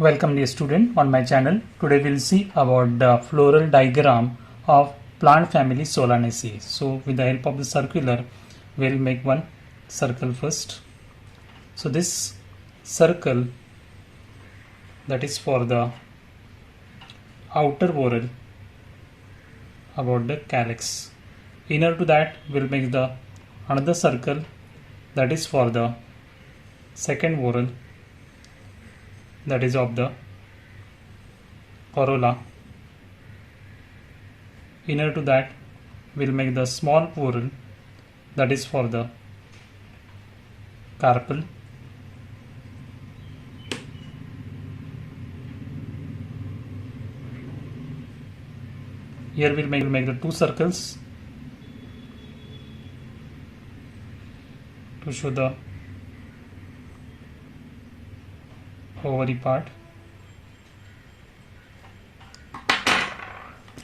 Welcome dear student on my channel. Today we'll see about the floral diagram of plant family Solanaceae. So with the help of the circular we'll make one circle first. So this circle that is for the outer whorl about the calyx. Inner to that we'll make the another circle that is for the second whorl, that is of the corolla. Inner to that we'll make the small whorl that is for the carpel. Here we'll make the two circles to show the ovary part.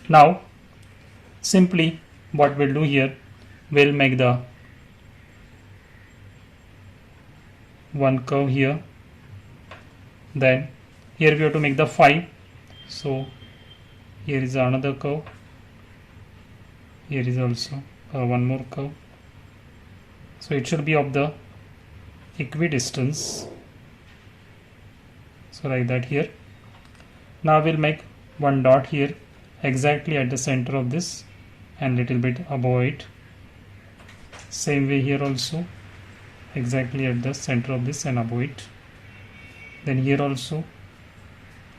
Now simply what we'll do here, we'll make the one curve here, then here we have to make the 5, so here is another curve, here is also one more curve, so it should be of the equidistance. So like that here. Now we'll make one dot here exactly at the center of this and little bit above it. Same way here also, exactly at the center of this and above it. Then here also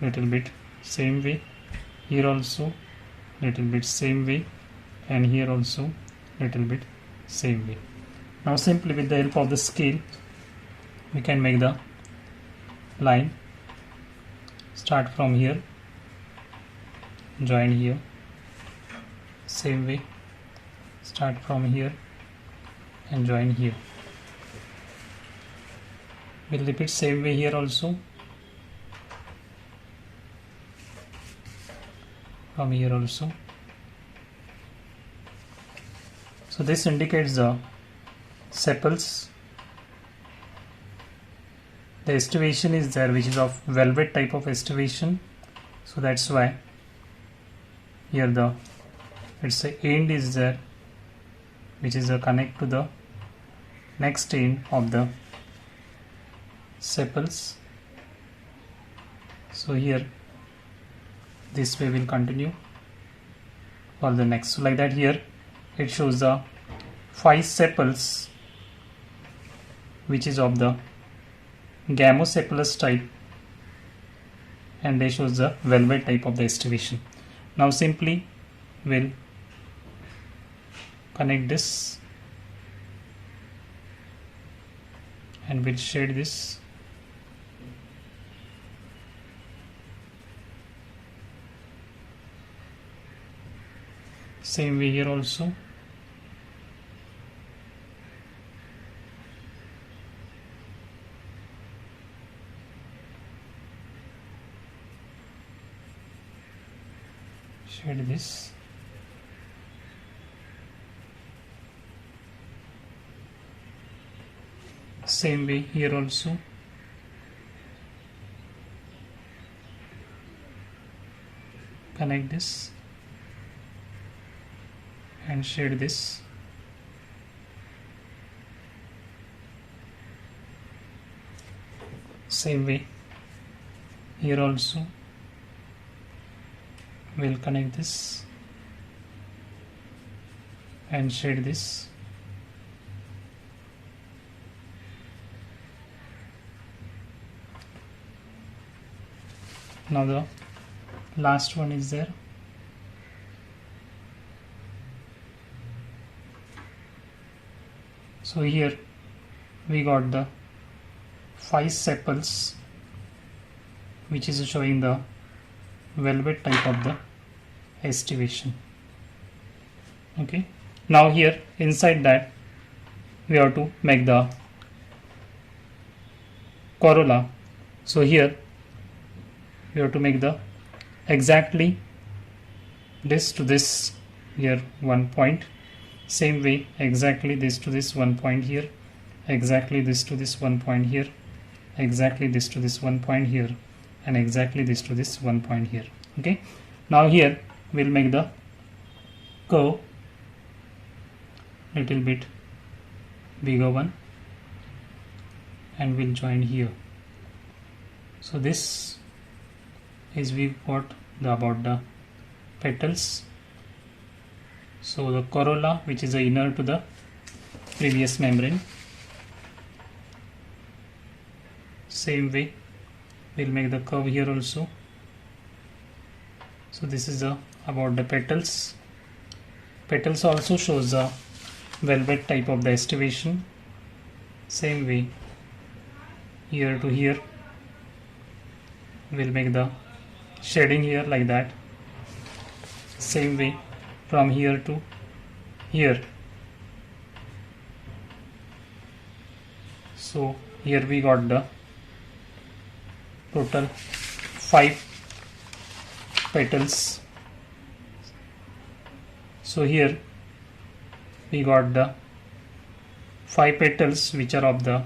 little bit same way, here also little bit same way, and here also little bit same way. Now simply with the help of the scale we can make the line. Start from here, join here, same way, start from here and join here. We'll repeat same way here also, from here also. So this indicates the sepals. The estivation is there, which is of velvet type of estivation, so that's why here the it's a end is there, which is a connect to the next end of the sepals. So here this way will continue for the next. So like that here it shows the 5 sepals, which is of the gamosepalous type, and they shows the velvet type of the estivation. Now simply we'll connect this and we'll shade this. Same way here also. Shade this. Same way here also. Connect this and shade this. Same way here also. We'll connect this and shade this. Now the last one is there. So here we got the 5 sepals, which is showing the velvet type of the estivation. Okay, now here inside that we have to make the corolla. So here we have to make the exactly this to this here 1 point, same way exactly this to this 1 point here, exactly this to this 1 point here, exactly this to this 1 point here, and exactly this to this one point here. Okay, now here we'll make the curve little bit bigger one and we'll join here. So this is we got the about the petals. So the corolla, which is the inner to the previous membrane, same way we'll make the curve here also. So this is the about the petals. Petals also shows the velvet type of the estivation. Same way here to here we'll make the shading here like that. Same way from here to here. So here we got the total 5 petals. So here we got the 5 petals which are of the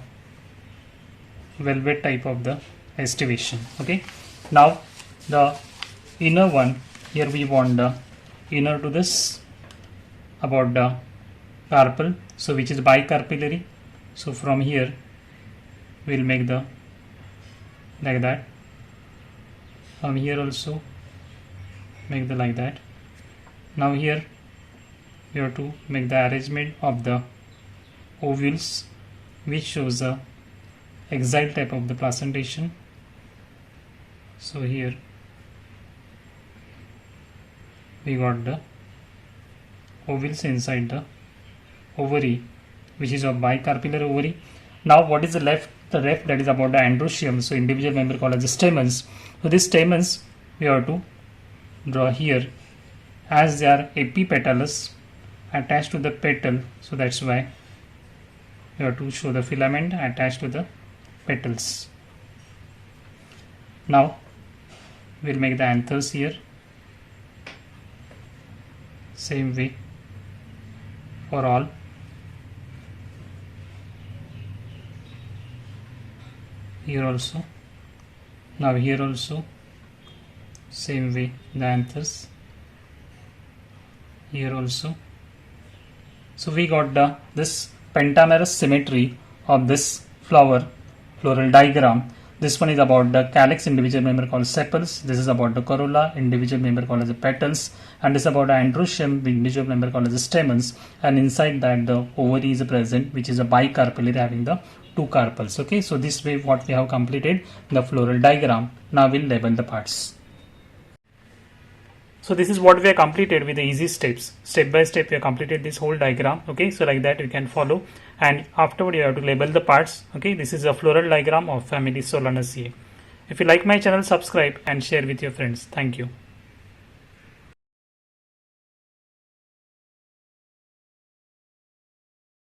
velvet type of the estivation. Okay, now the inner one, here we want the inner to this about the carpel, so which is bicarpellary. So from here we'll make the like that. From here also make the like that. Now here we have to make the arrangement of the ovules which shows the exile type of the placentation. So here we got the ovules inside the ovary, which is a bicarpellary ovary. Now what is the left? The left, that is about the androecium. So individual member called as the stamens. So these stamens we have to draw here as they are epipetalous attached to the petal. So that's why we have to show the filament attached to the petals. Now we'll make the anthers here. Same way for all. Here also. Now here also same way the anthers. Here also. So we got the this pentamerous symmetry of this floral diagram. This one is about the calyx, individual member called sepals. This is about the corolla, individual member called as the petals, and this is about the androecium, the individual member called as the stamens, and inside that the ovary is present, which is a bicarpellary having the 2 carpels. Okay, so this way what we have completed the floral diagram. Now we'll label the parts. So this is what we have completed with the easy steps. Step by step we have completed this whole diagram. Okay, so like that you can follow, and afterward you have to label the parts. Okay, this is a floral diagram of family Solanaceae. If you like my channel, subscribe and share with your friends. Thank you.